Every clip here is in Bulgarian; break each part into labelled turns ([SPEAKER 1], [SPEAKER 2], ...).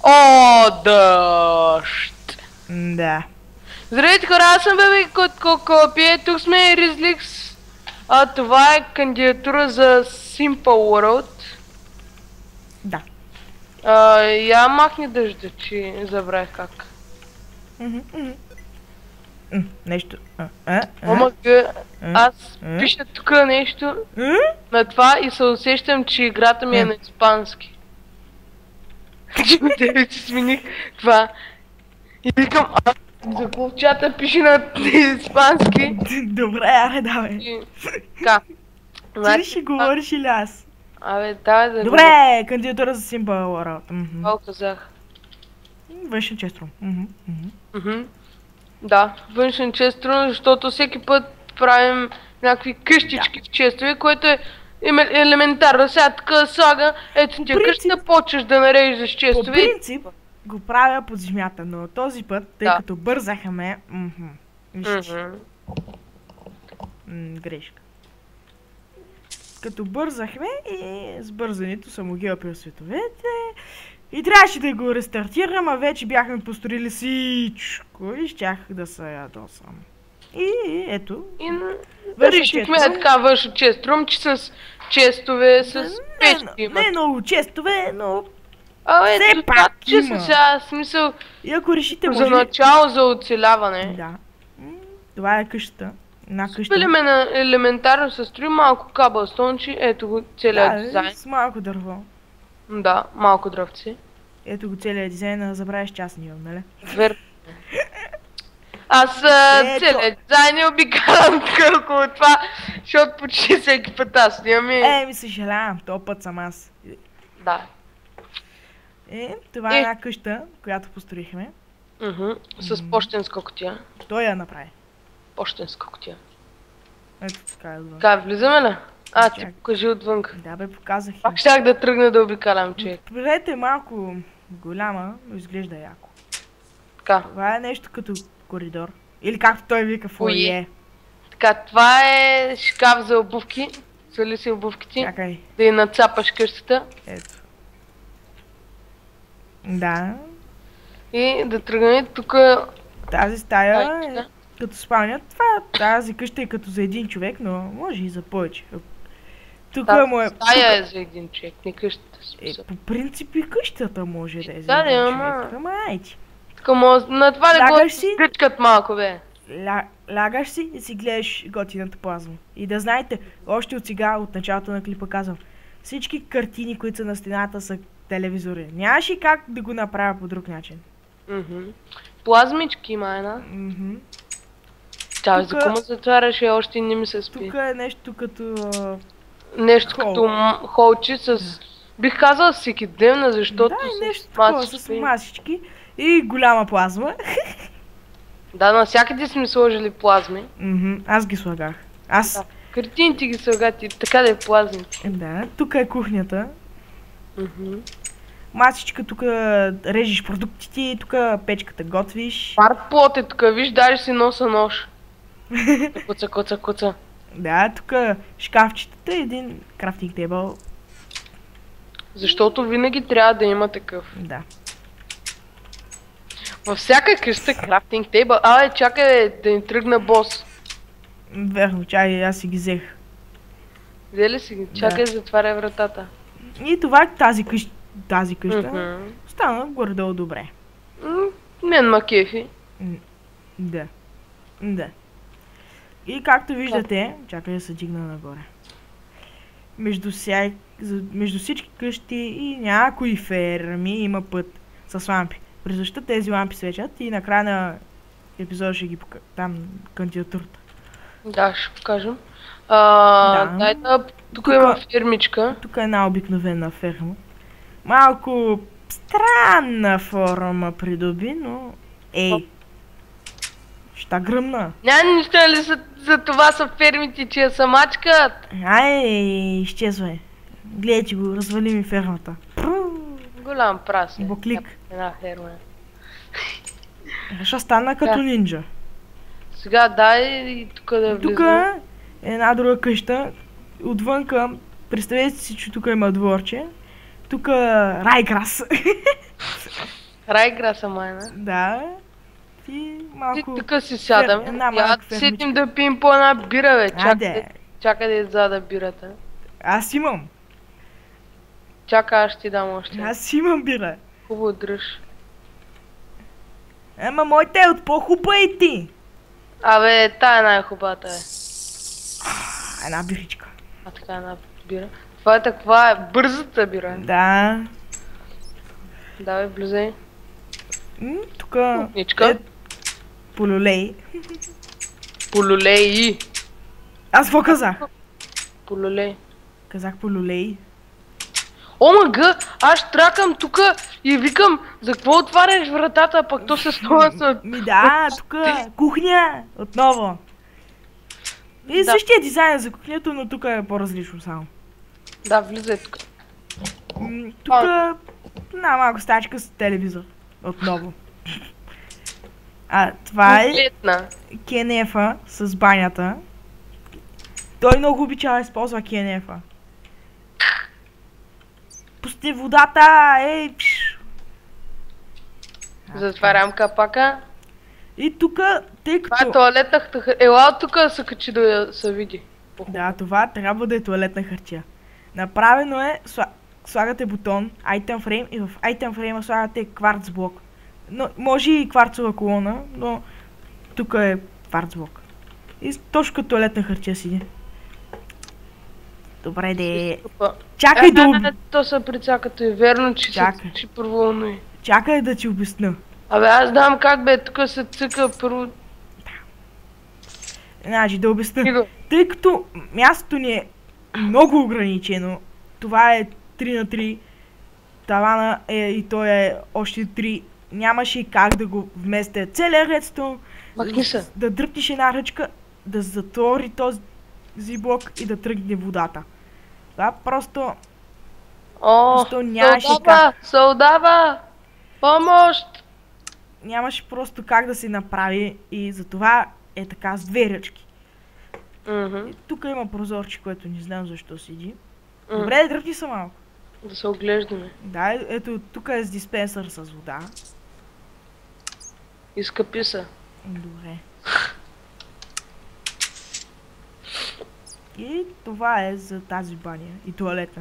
[SPEAKER 1] О, дъжд!
[SPEAKER 2] Да.
[SPEAKER 1] Здравейте хора, аз съм Беби Копие, тук сме Ризликс. Това е кандидатура за Simple World.
[SPEAKER 2] Да.
[SPEAKER 1] Я махни дъжда, че забравих как.
[SPEAKER 2] Нещо.
[SPEAKER 1] Аз пиша тук нещо на това и се усещам, че играта ми е на испански. Че си смених това. И викам, за полчата пише на испански.
[SPEAKER 2] Добре, аре, давай.
[SPEAKER 1] Така.
[SPEAKER 2] Ти ли ще говориш или аз?
[SPEAKER 1] Абе, давай да...
[SPEAKER 2] Добре, кандидатура за Simple World.
[SPEAKER 1] Това казах.
[SPEAKER 2] Външен честрон.
[SPEAKER 1] Да, външен честрон, защото всеки път правим някакви къщички в честове, което е елементарно. Сега така слага, ето ти къща, почваш да нареждаш честове.
[SPEAKER 2] По принцип го правя под земята, но този път, тъй като бързахме... Вижте. Грешка. Като бързахме и с бързането съм могила при световете и трябваше да го рестартирам, а вече бяхме построили всичко и щях да се ядосам. И ето. И
[SPEAKER 1] решихме така външен честрон, че с честове, с печки има.
[SPEAKER 2] Не много честове, но...
[SPEAKER 1] все пак има. Сега, смисъл...
[SPEAKER 2] И ако решите, може...
[SPEAKER 1] За начало, за оцеляване.
[SPEAKER 2] Да. Това е къщата.
[SPEAKER 1] Спилиме на елементарно се строи малко кабълстончи, ето го целият дизайн.
[SPEAKER 2] С малко дърво.
[SPEAKER 1] Да, малко дръвци.
[SPEAKER 2] Ето го целият дизайн, забравяш, че аз не имам, нали?
[SPEAKER 1] Верно. Аз целият дизайн обикалям тук около това, защото почти всеки път аз нямам
[SPEAKER 2] ми съжалявам, този път съм аз.
[SPEAKER 1] Да.
[SPEAKER 2] Това е една къща, която построихме.
[SPEAKER 1] С пощенска кутия.
[SPEAKER 2] Той я направи.
[SPEAKER 1] Пощенска кутия.
[SPEAKER 2] Ето така е отвън.
[SPEAKER 1] Така, влизаме ли? Ти покажи отвън.
[SPEAKER 2] Да бе, показах.
[SPEAKER 1] Пак щях да тръгна да обикалям, човек.
[SPEAKER 2] Пред е малко голяма, но изглежда яко.
[SPEAKER 1] Така.
[SPEAKER 2] Това е нещо като коридор. Или както той вика фойе.
[SPEAKER 1] Така, това е шкаф за обувки. Свали си обувките.
[SPEAKER 2] Чакай.
[SPEAKER 1] Да и нацапаш къщата.
[SPEAKER 2] Ето. Да.
[SPEAKER 1] И да тръгнем тук.
[SPEAKER 2] Тази стая е като спалня. Тази къща е като за един човек, но може и за повече. Тук му е...
[SPEAKER 1] Стая е за един човек, не къщата.
[SPEAKER 2] По принцип и къщата може да е за
[SPEAKER 1] един
[SPEAKER 2] човек. Ама айде.
[SPEAKER 1] Тук може на това да го скричкат малко, бе.
[SPEAKER 2] Лягаш си и си гледаш готината плазма. И да знаете, още от сега, от началото на клипа казвам, всички картини, които са на стената, са телевизори. Нямаше как да го направя по друг начин.
[SPEAKER 1] Плазмички има една. Чай, за кому затваряш и още не ми се спи.
[SPEAKER 2] Тук е нещо като...
[SPEAKER 1] Нещо като холчи с... Бих казал всекидневна, защото
[SPEAKER 2] да, нещо такова с масички и голяма плазма.
[SPEAKER 1] Да, навсякъде сме сложили плазми.
[SPEAKER 2] Аз ги слагах.
[SPEAKER 1] Картините ги слагат и така да е плазмите.
[SPEAKER 2] Да, тук е кухнята. Масичка, тук режеш продуктите, тук печката готвиш.
[SPEAKER 1] Парт плот е тук, виж, даже си носа нож. Куца.
[SPEAKER 2] Да, тук шкафчетата и един крафтинг тейбъл.
[SPEAKER 1] Защото винаги трябва да има такъв.
[SPEAKER 2] Да.
[SPEAKER 1] Във всяка къща крафтинг тейбъл. Чакай да ни тръгна бос.
[SPEAKER 2] Верно, чакай, аз си ги взех.
[SPEAKER 1] Взе ли си ги? Чакай, затваряй вратата.
[SPEAKER 2] И това тази къща стана горе-долу добре.
[SPEAKER 1] Мен ма кефи.
[SPEAKER 2] Да. И както виждате, чакай да се дигна нагоре. Между всички къщи и някои ферми има път с лампи. През нощта тези лампи свечат и накрая на епизода ще ги покажа. Там кандидатурата.
[SPEAKER 1] Да, ще покажем. Тук има фермичка.
[SPEAKER 2] Тук е една обикновена ферма. Малко странна форма придоби, но... Ща гръмна.
[SPEAKER 1] Няма нищо ли за това са фермите, че я самачкат?
[SPEAKER 2] Изчезвай. Гледайте го, развали ми фермата.
[SPEAKER 1] Голям прас.
[SPEAKER 2] Боклик.
[SPEAKER 1] Една ферма.
[SPEAKER 2] Ще стана като нинджа.
[SPEAKER 1] Сега дай и тук да влизам.
[SPEAKER 2] Тук е една друга къща. Отвънка, представете си, че тук има дворче. Тук райграс.
[SPEAKER 1] Рай игра са майна.
[SPEAKER 2] Да. Ти
[SPEAKER 1] Ти
[SPEAKER 2] малко...
[SPEAKER 1] тук си сядаме.
[SPEAKER 2] Една
[SPEAKER 1] Я
[SPEAKER 2] малка
[SPEAKER 1] седим
[SPEAKER 2] фермичка.
[SPEAKER 1] да пием по една бира, бе.
[SPEAKER 2] Аде.
[SPEAKER 1] Чакай да иззада бирата.
[SPEAKER 2] Аз имам.
[SPEAKER 1] Чакай, аз ще ти дам още.
[SPEAKER 2] Аз имам бира.
[SPEAKER 1] Хубаво дръж.
[SPEAKER 2] Ама моите е от по-хубава и ти.
[SPEAKER 1] Абе, тая най-хубавата е.
[SPEAKER 2] Една биричка.
[SPEAKER 1] А така една бира. Това е таква е бързата бира.
[SPEAKER 2] Да.
[SPEAKER 1] Давай, влизай.
[SPEAKER 2] Тука
[SPEAKER 1] Кухничка.
[SPEAKER 2] полюлей.
[SPEAKER 1] Полюлей.
[SPEAKER 2] Аз какво казах?
[SPEAKER 1] Полюлей.
[SPEAKER 2] Казах полюлей.
[SPEAKER 1] Омага, аз тракам тука и викам, за какво отваряш вратата, пък то се става с...
[SPEAKER 2] Ми да, тука кухня. Отново. И
[SPEAKER 1] Да.
[SPEAKER 2] същия дизайн за кухнята, но тук е по-различно само.
[SPEAKER 1] Да, влизай тук.
[SPEAKER 2] Тука една малко стачка с телевизор. Отново. Това е
[SPEAKER 1] Летна.
[SPEAKER 2] кенефа с банята. Той много обича да използва кенефа. Пусти водата, ей! Пш.
[SPEAKER 1] Затварям капака.
[SPEAKER 2] И тука, тъй
[SPEAKER 1] Това е
[SPEAKER 2] като...
[SPEAKER 1] туалетната. Ела тук да се качи да я се види.
[SPEAKER 2] Да, това трябва да е туалетна хартия. Направено е, слагате бутон, item frame и в item frame слагате кварц блок. Но, може и кварцова колона, но тук е кварц блок. И точно като туалетна хартия си. Добре, де. Чакай да
[SPEAKER 1] То се прицакато и верно, че
[SPEAKER 2] Чакай.
[SPEAKER 1] се първолнуи.
[SPEAKER 2] Чакай да ти обясня.
[SPEAKER 1] Абе, аз знам как бе, тук се цъка първо.
[SPEAKER 2] Значи да обясня.
[SPEAKER 1] Иго.
[SPEAKER 2] Тъй като мястото ни е много ограничено, това е 3 на 3, тавана е и той е още 3, нямаше как да го вместя целия редстон,
[SPEAKER 1] Махни се.
[SPEAKER 2] да дръпнеш една ръчка, да затвори този блок и да тръгне водата. Това просто
[SPEAKER 1] О,
[SPEAKER 2] Просто нямаше
[SPEAKER 1] се удава! Помощ!
[SPEAKER 2] нямаше просто как да се направи и затова е така с две ръчки.
[SPEAKER 1] Мгм.
[SPEAKER 2] Тук има прозорче, което не знам защо седи.
[SPEAKER 1] Мгм.
[SPEAKER 2] Добре, дръпни се малко.
[SPEAKER 1] Да се оглеждаме.
[SPEAKER 2] Да, ето тук е с диспенсър с вода.
[SPEAKER 1] Изкъпи се.
[SPEAKER 2] Добре. И това е за тази баня и туалета.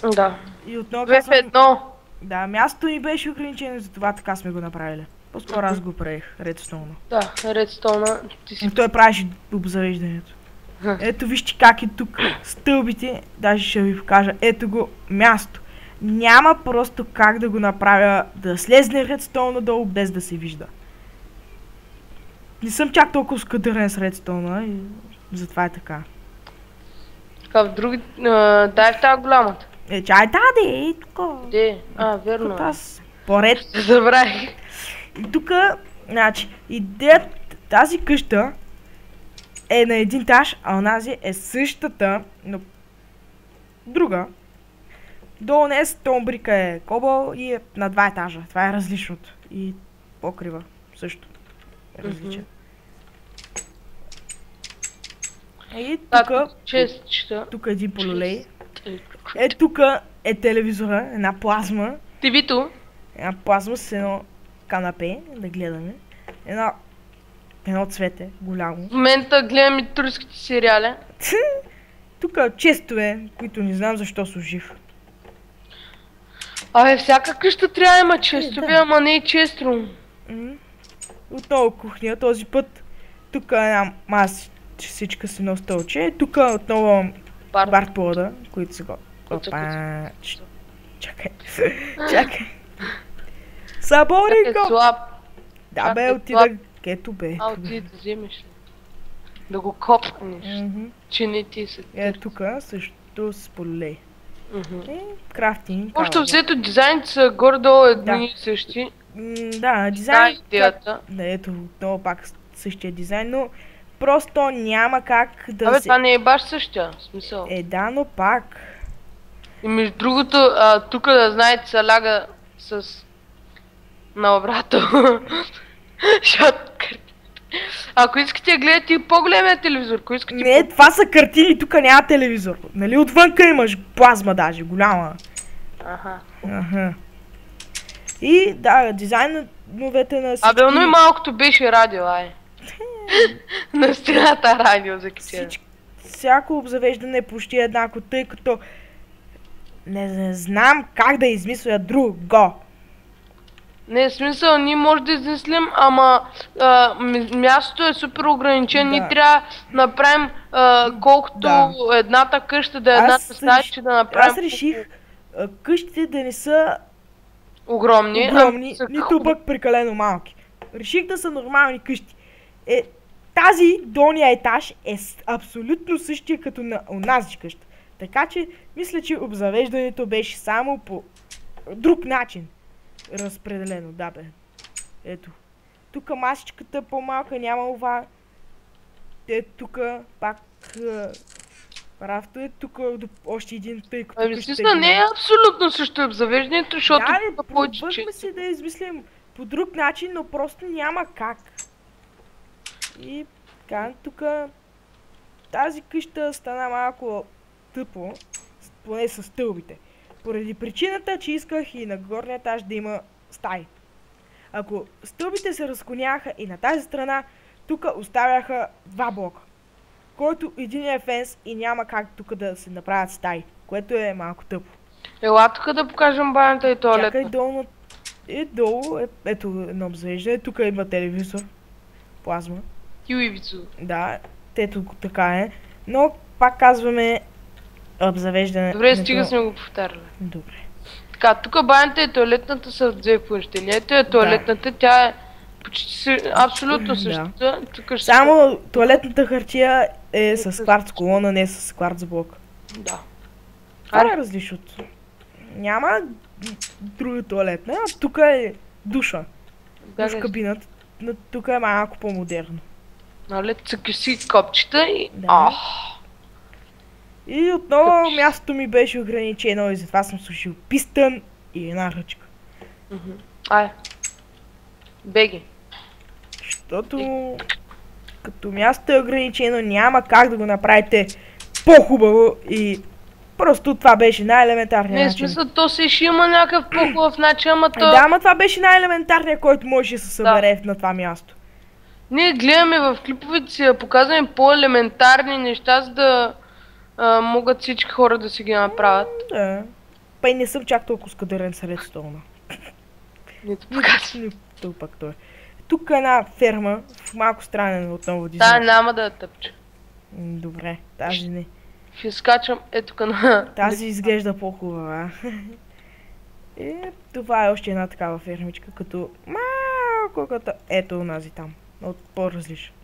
[SPEAKER 1] Да.
[SPEAKER 2] И отново
[SPEAKER 1] Две в
[SPEAKER 2] казвам,
[SPEAKER 1] едно.
[SPEAKER 2] да, мястото ни беше ограничено, затова така сме го направили. По-скоро аз го правих, редстоуна.
[SPEAKER 1] Да, редстоуна. Ти си...
[SPEAKER 2] И той правеше обзавеждането.
[SPEAKER 1] Ха.
[SPEAKER 2] Ето вижте как е тук стълбите, даже ще ви покажа, ето го място. Няма просто как да го направя да слезне редстоун надолу без да се вижда. Не съм чак толкова скадърен с редстоуна и затова е така.
[SPEAKER 1] Така, в други... дай в тази голямата.
[SPEAKER 2] Чай, да, е тук.
[SPEAKER 1] Де? Верно.
[SPEAKER 2] Тук аз поред.
[SPEAKER 1] Забравих.
[SPEAKER 2] И тук, значи, идеята, тази къща е на един етаж, а онази е същата, но друга. Долу не е стомбрика, е кобъл и е на 2 етажа. Това е различното. И покрива също е различен. И тук,
[SPEAKER 1] Честчета.
[SPEAKER 2] тук е един полулей. Е тук е телевизора, една плазма.
[SPEAKER 1] Тивито.
[SPEAKER 2] Една плазма с едно канапе, да гледаме. Едно цвете, голямо.
[SPEAKER 1] В момента гледам и турските сериали.
[SPEAKER 2] Тук честове, които не знам защо са жив.
[SPEAKER 1] Абе, всяка къща трябва да има честове,
[SPEAKER 2] да.
[SPEAKER 1] ама не и честро.
[SPEAKER 2] Отново кухня, този път. Тук е една масичка с едно стълче. Тук отново бартплода, които са го... Опа, чакай. Чакай. Събори
[SPEAKER 1] Е
[SPEAKER 2] го!
[SPEAKER 1] слаб.
[SPEAKER 2] Да бе,
[SPEAKER 1] Чакай,
[SPEAKER 2] отида...
[SPEAKER 1] слаб.
[SPEAKER 2] Кето бе.
[SPEAKER 1] Отиди да вземеш ли? Да го копнеш. Че не ти се
[SPEAKER 2] Е,
[SPEAKER 1] търси.
[SPEAKER 2] тук също с полулей.
[SPEAKER 1] Мгм.
[SPEAKER 2] Крафтинг.
[SPEAKER 1] Общо взето дизайните са горе-долу едни и същи.
[SPEAKER 2] Да,
[SPEAKER 1] Да,
[SPEAKER 2] дизайн.
[SPEAKER 1] идеята.
[SPEAKER 2] Да, ето, отново пак същия дизайн, но просто няма как да
[SPEAKER 1] Абе,
[SPEAKER 2] се...
[SPEAKER 1] това не е баш същия, в смисъл.
[SPEAKER 2] Да, но пак.
[SPEAKER 1] И между другото, тук да знаете се ляга с... на обрато. Ако искате да гледате и по-големия телевизор, ако искате...
[SPEAKER 2] Не, това са картини, тук няма телевизор. Нали, отвънка имаш плазма даже, голяма.
[SPEAKER 1] Аха.
[SPEAKER 2] Аха. И да, дизайновете на всички...
[SPEAKER 1] Но и малкото беше радио, на стената радио за кичера.
[SPEAKER 2] Всяко обзавеждане е почти еднакво, тъй като не знам как да измисля друго.
[SPEAKER 1] Не, смисъл, ние може да измислим, ама мястото е супер ограничено. Ние трябва да направим колкото едната къща да е едната стая, че да направим...
[SPEAKER 2] Аз реших къщите да не са
[SPEAKER 1] огромни,
[SPEAKER 2] нито пък прекалено малки. Реших да са нормални къщи. Тази долния етаж е абсолютно същия като на онази къща. Така че, мисля, че обзавеждането беше само по друг начин разпределено. Да, бе. Ето. Тук масичката е по-малка, няма това. Тук пак рафто е. Тук още един, тъй като
[SPEAKER 1] къщата не е абсолютно също обзавеждането, защото тук повече
[SPEAKER 2] пробвахме си да измислим по друг начин, но просто няма как. И така, тук тази къща стана малко тъпо, поне с стълбите. Поради причината, че исках и на горния етаж да има стаи. Ако стълбите се разклоняха и на тази страна, тук оставяха два блока, който един е фенс и няма как тук да се направят стаи, което е малко тъпо.
[SPEAKER 1] Ела тук да покажем банята и туалетна.
[SPEAKER 2] Чакай долу, долу, ето едно обзавеждане, тук има телевизор, плазма. Да, ето така е, но пак казваме обзавеждане.
[SPEAKER 1] Добре, стига сме го повтаряли.
[SPEAKER 2] Добре.
[SPEAKER 1] Така, тук банята и туалетната са в две помещения. Ето е туалетната, тя е почти абсолютно същата.
[SPEAKER 2] Само туалетната хартия е с кварц колона, не с кварц блок.
[SPEAKER 1] Да.
[SPEAKER 2] Това е различното. Няма друга туалетна, тук е душа. Душ кабината, но тук е малко по-модерно.
[SPEAKER 1] Нали, цъкаш си копчета и...
[SPEAKER 2] И отново мястото ми беше ограничено и затова съм слушал пистън и една ръчка.
[SPEAKER 1] Беги.
[SPEAKER 2] Защото като мястото е ограничено, няма как да го направите по-хубаво и просто това беше най-елементарният начин.
[SPEAKER 1] Не, смисъл, то се ще има някакъв по-хубав начин, ама то...
[SPEAKER 2] Да, ама това беше най-елементарният, който можеше да се събере на това място.
[SPEAKER 1] Ние гледаме в клиповете си, показваме по-елементарни неща, за да могат всички хора да си ги направят.
[SPEAKER 2] Да. Па и не съм чак толкова скадърен с редстоуна.
[SPEAKER 1] Нито показвам.
[SPEAKER 2] Нито пак той. Тук е една ферма, в малко странен отново дизайн.
[SPEAKER 1] Няма да я тъпча.
[SPEAKER 2] Добре, тази не.
[SPEAKER 1] Ще скачам ето на...
[SPEAKER 2] Тази изглежда по-хубава. Това е още една такава фермичка, като малко като... Ето онази там. От по-различна.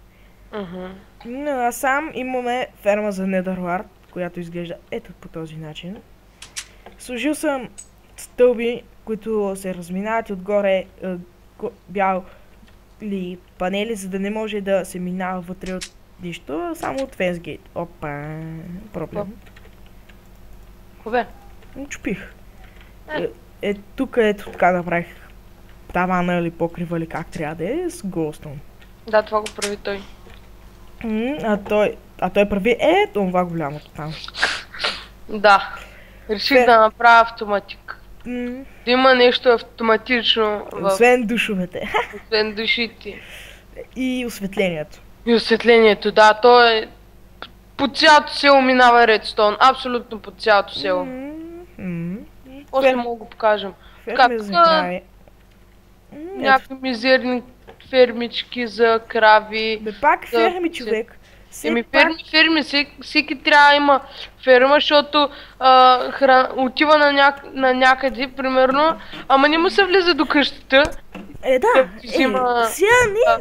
[SPEAKER 2] А сам имаме ферма за Недърлард, която изглежда ето по този начин. Сложил съм стълби, които се разминават отгоре бяли панели, за да не може да се минава вътре от нищо, само от фенсгейт. Опа, проблем.
[SPEAKER 1] Кое?
[SPEAKER 2] Чупих. Тук ето така направих тавана или покрива или как трябва да е с голстон.
[SPEAKER 1] Да, това го прави той.
[SPEAKER 2] А той прави това голямото там.
[SPEAKER 1] Да. Реших да направя автоматик. Да има нещо автоматично в...
[SPEAKER 2] Освен душовете.
[SPEAKER 1] Освен душите.
[SPEAKER 2] И осветлението.
[SPEAKER 1] И осветлението, да. То е... По цялото село минава редстоун. Абсолютно по цялото село. После мога го покажем. Някакви мизерни фермички за крави.
[SPEAKER 2] Пак ферми, човек.
[SPEAKER 1] Ферми, всеки трябва да има ферма, защото отива на някъде, примерно, ама не му се влиза до къщата.
[SPEAKER 2] Сега не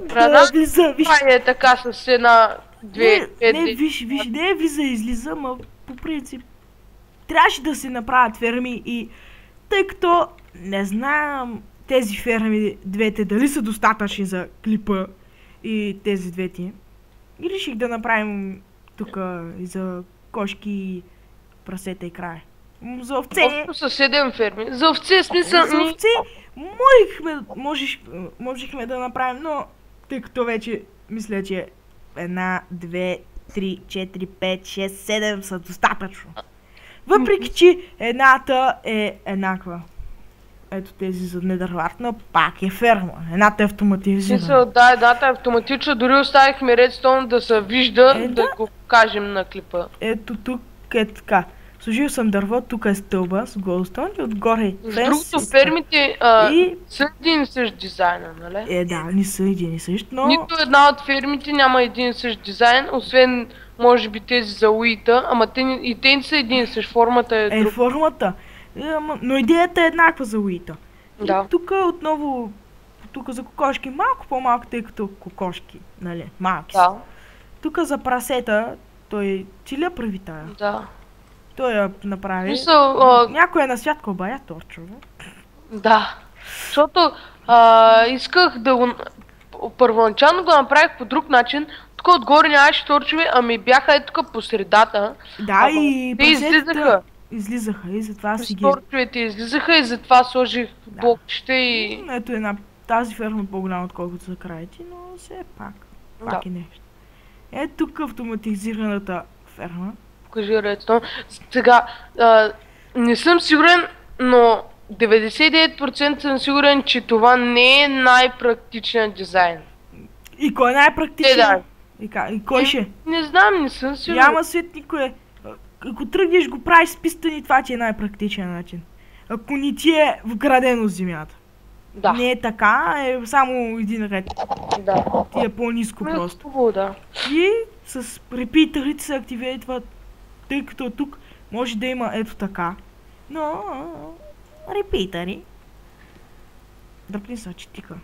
[SPEAKER 2] да влиза, виж.
[SPEAKER 1] Това е така с една, две,
[SPEAKER 2] виж, не влиза и излиза, ама по принцип трябваше да се направят ферми и тъй като не знам тези ферми двете дали са достатъчни за клипа и тези двете. И реших да направим тук и за кошки, прасета и края. За овце...
[SPEAKER 1] Общо са 7 ферми. За овце смисъл...
[SPEAKER 2] За овце можехме да направим, но тъй като вече мисля, че 1, 2, 3, 4, 5, 6, 7 са достатъчно. Въпреки, че едната е еднаква. ето тези за недървартна, пак е ферма. Едната е автоматизирана.
[SPEAKER 1] Смисъл, да, едната е автоматична, дори оставихме Редстоун да се вижда, да го покажем на клипа.
[SPEAKER 2] Ето тук е така. Сложил съм дърво, тук е стълба с голдстоун и отгоре фенс.
[SPEAKER 1] Другото, фермите са един и същ дизайна, нали?
[SPEAKER 2] Да, не са един и същ, но...
[SPEAKER 1] Нито една от фермите няма един и същ дизайн, освен може би тези за Уита, ама и те не са един и същ, формата е друга.
[SPEAKER 2] Формата. Но идеята е еднаква за Уита.
[SPEAKER 1] Да.
[SPEAKER 2] Тук отново, тук за кокошки малко по-малко, тъй като кокошки, нали, малки са.
[SPEAKER 1] Да.
[SPEAKER 2] Тук за прасета, той ти ли я прави тая?
[SPEAKER 1] Да.
[SPEAKER 2] Той я направи. Някой е на свят кълбая торчове.
[SPEAKER 1] Да. Защото исках да го... Първоначално го направих по друг начин. Тук отгоре нямаше торчове, ами бяха е тук по средата.
[SPEAKER 2] Да, и
[SPEAKER 1] те излизаха.
[SPEAKER 2] Излизаха и затова си ги...
[SPEAKER 1] Торчовете излизаха и затова сложих блокчета и...
[SPEAKER 2] Ето тази ферма е по-голяма отколкото за краите, но все пак. Пак е нещо. Ето тук автоматизираната ферма.
[SPEAKER 1] Покажи Редстоун. Сега, не съм сигурен, но 99% съм сигурен, че това не е най-практичният дизайн.
[SPEAKER 2] И кой е най-практичен? И кой ще?
[SPEAKER 1] Не знам, не съм сигурен.
[SPEAKER 2] Няма свет никой. Ако тръгнеш го правиш с пистани, това ти е най-практичен начин. Ако не ти е вградено в земята.
[SPEAKER 1] Да.
[SPEAKER 2] Не е така, е само един ред.
[SPEAKER 1] Да.
[SPEAKER 2] Ти е по-ниско просто.
[SPEAKER 1] Хубаво, да.
[SPEAKER 2] И с репитерите се активират, тъй като тук може да има ето така. Но репитери. Дръпни се, че тика.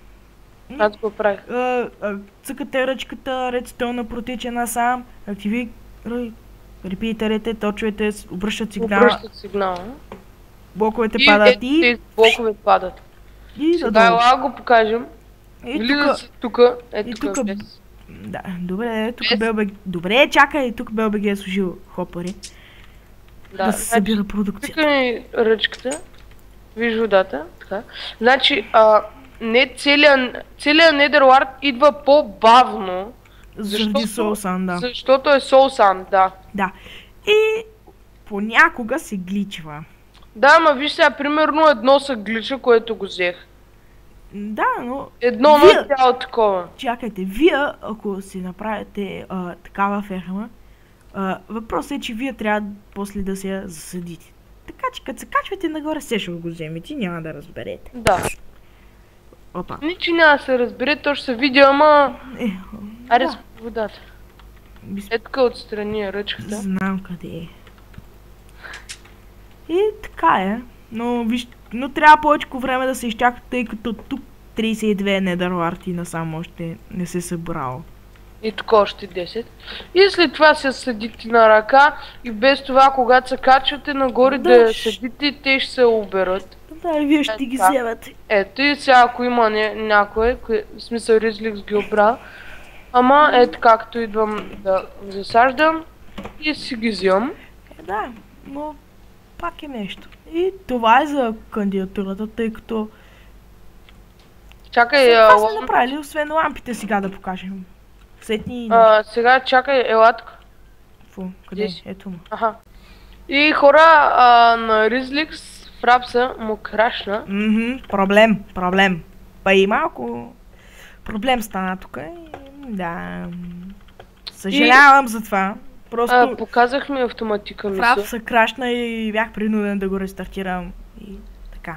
[SPEAKER 1] Аз го правих.
[SPEAKER 2] Цъкате ръчката, редстоуна протича насам, активира репитерите, точовете обръщат сигнала. Блоковете падат и...
[SPEAKER 1] Тези блокове падат.
[SPEAKER 2] И
[SPEAKER 1] сега ела го покажем. Или да си тука, тук.
[SPEAKER 2] Да, добре, тук БЛБГ... Добре, чакай, тук БЛБГ е служил хопари. Да се събира продукцията.
[SPEAKER 1] Тук е ръчката. Виж водата, така. Значи, не целият Недерлард идва по-бавно.
[SPEAKER 2] Заради Soul, да.
[SPEAKER 1] Защото е Soul, да.
[SPEAKER 2] Да. И понякога се гличва.
[SPEAKER 1] Да, ама виж сега, примерно едно се глича, което го взех.
[SPEAKER 2] Да, но...
[SPEAKER 1] Едно на цяло такова.
[SPEAKER 2] Чакайте, вие, ако си направите такава ферма, въпросът е, че вие трябва после да се я засадите. Така че като се качвате нагоре, се ще го вземете, няма да разберете.
[SPEAKER 1] Да.
[SPEAKER 2] Опа.
[SPEAKER 1] Ничи няма да се разбере, то ще се види, ама... Аре с водата. Етка отстрани е ръчката.
[SPEAKER 2] Знам къде е. И така е. Но трябва повече време да се изчака, тъй като тук 32 Недерлард и насам още не се събрало.
[SPEAKER 1] И тук още 10. И след това се съдите на ръка и без това, когато се качвате нагоре да съдите, те ще се оберат.
[SPEAKER 2] Да, и вие ще ги вземате.
[SPEAKER 1] Ето и сега, ако има някой, в смисъл Ризликс ги обра, ама ето както идвам да засаждам и си ги взимам.
[SPEAKER 2] Да, но пак е нещо. И това е за кандидатурата, тъй като...
[SPEAKER 1] Чакай,
[SPEAKER 2] това сме направили, освен лампите сега да покажем.
[SPEAKER 1] Сега чакай, ела тук.
[SPEAKER 2] Къде? Ето му.
[SPEAKER 1] Аха. И хора, на Ризликс фрапса му крашна.
[SPEAKER 2] Проблем. Па и малко проблем стана тук. Да. Съжалявам за това. Просто...
[SPEAKER 1] показахме автоматика, мисля.
[SPEAKER 2] Фрапса крашна и бях принуден да го рестартирам. И така.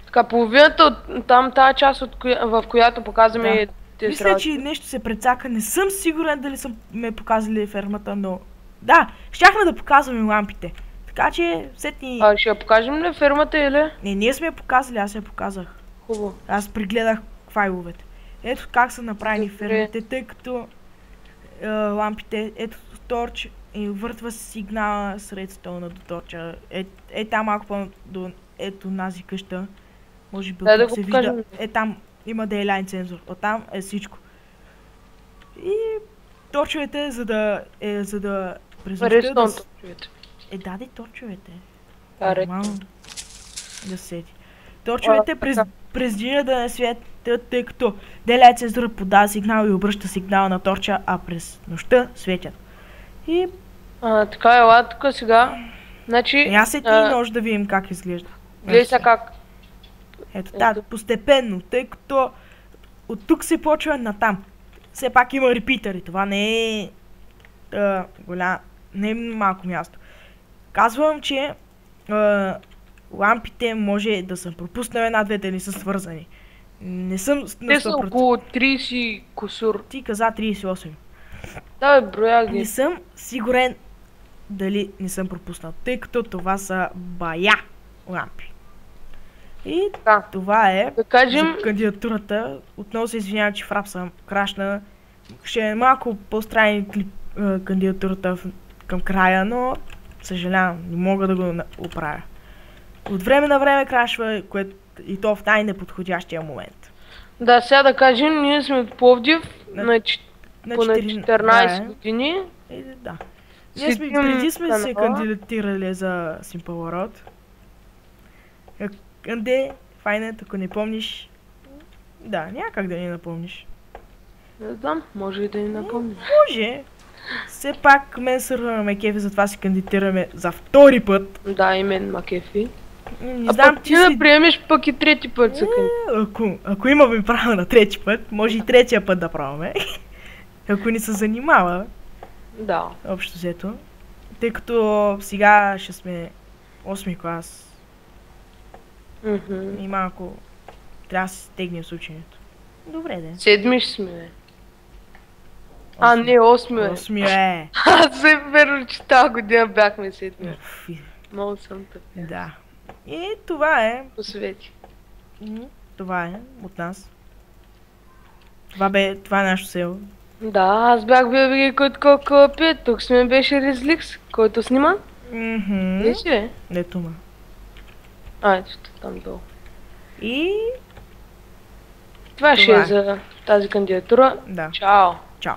[SPEAKER 1] Така, половината от там, тази част, в която показваме...
[SPEAKER 2] Да. Мисля, че нещо се прецака. Не съм сигурен дали са ме показали фермата, но... Да, щяхме да показваме лампите. Така че, сетни...
[SPEAKER 1] ще я покажем ли фермата или?
[SPEAKER 2] Не, ние сме я показали, аз я показах.
[SPEAKER 1] Хубаво.
[SPEAKER 2] Аз прегледах файловете. Ето как са направени фермите, тъй като лампите, ето торч и въртва сигнала с редстоуна до торча. Там малко по-до ето нази къща. Може би
[SPEAKER 1] да
[SPEAKER 2] се вижда. Там има дейлайн сензор. Оттам е всичко. И торчовете, за да
[SPEAKER 1] през нощта
[SPEAKER 2] даде торчовете.
[SPEAKER 1] Нормално.
[SPEAKER 2] Да сети. Торчовете през деня да не светят, тъй като дейлайн сензорът подава сигнал и обръща сигнал на торча, а през нощта светят. И...
[SPEAKER 1] така ела тук сега. Значи...
[SPEAKER 2] Аз може да видим как изглежда.
[SPEAKER 1] Гледай сега как.
[SPEAKER 2] Ето постепенно, тъй като от тук се почва натам. Все пак има репитъри, това не е не е малко място. Казвам, че лампите може да съм пропуснал една-две, да не са свързани. Не съм...
[SPEAKER 1] Те са около 30 кусур.
[SPEAKER 2] Ти каза 38.
[SPEAKER 1] Да, броя ги.
[SPEAKER 2] Не съм сигурен дали не съм пропуснал, тъй като това са бая лампи. И това е
[SPEAKER 1] да кажем...
[SPEAKER 2] за кандидатурата. Отново се извинявам, че в рап съм крашна. Ще е малко по-странен кандидатурата към края, но съжалявам, не мога да го оправя. От време на време крашва, и то в най-неподходящия момент.
[SPEAKER 1] Да, сега да кажем, ние сме от Пловдив на 14 години.
[SPEAKER 2] Да. Преди сме се кандидатирали за Simple World. Къде, файнет, ако не помниш. Да, някак да ни напомниш.
[SPEAKER 1] Не знам, може и да ни напомниш.
[SPEAKER 2] Може. Все пак мен сърва ме кефи, затова си кандидатираме за втори път.
[SPEAKER 1] Да, и мен ма кефи.
[SPEAKER 2] Не знам,
[SPEAKER 1] пък ти да приемеш пък и трети път се
[SPEAKER 2] ако имаме право на трети път, може и третия път да праваме. Ако ни се занимава.
[SPEAKER 1] Да.
[SPEAKER 2] Общо взето. Тъй като сега ще сме 8 клас. И малко трябва да си стегнем с ученето. Добре, да.
[SPEAKER 1] 7 ще сме, бе. А, не, 8 е.
[SPEAKER 2] 8 е.
[SPEAKER 1] Аз се верно, че тази година бяхме 7. Много съм тъпя.
[SPEAKER 2] Да. И това е.
[SPEAKER 1] Посвети.
[SPEAKER 2] Това е от нас. Това е нашето село.
[SPEAKER 1] Да, аз бях бил който кълъпи, тук сме беше Резликс, който снима. Виж ли?
[SPEAKER 2] Ето ма.
[SPEAKER 1] Ето там долу.
[SPEAKER 2] И...
[SPEAKER 1] Това ще е за тази кандидатура.
[SPEAKER 2] Да.
[SPEAKER 1] Чао.
[SPEAKER 2] Чао.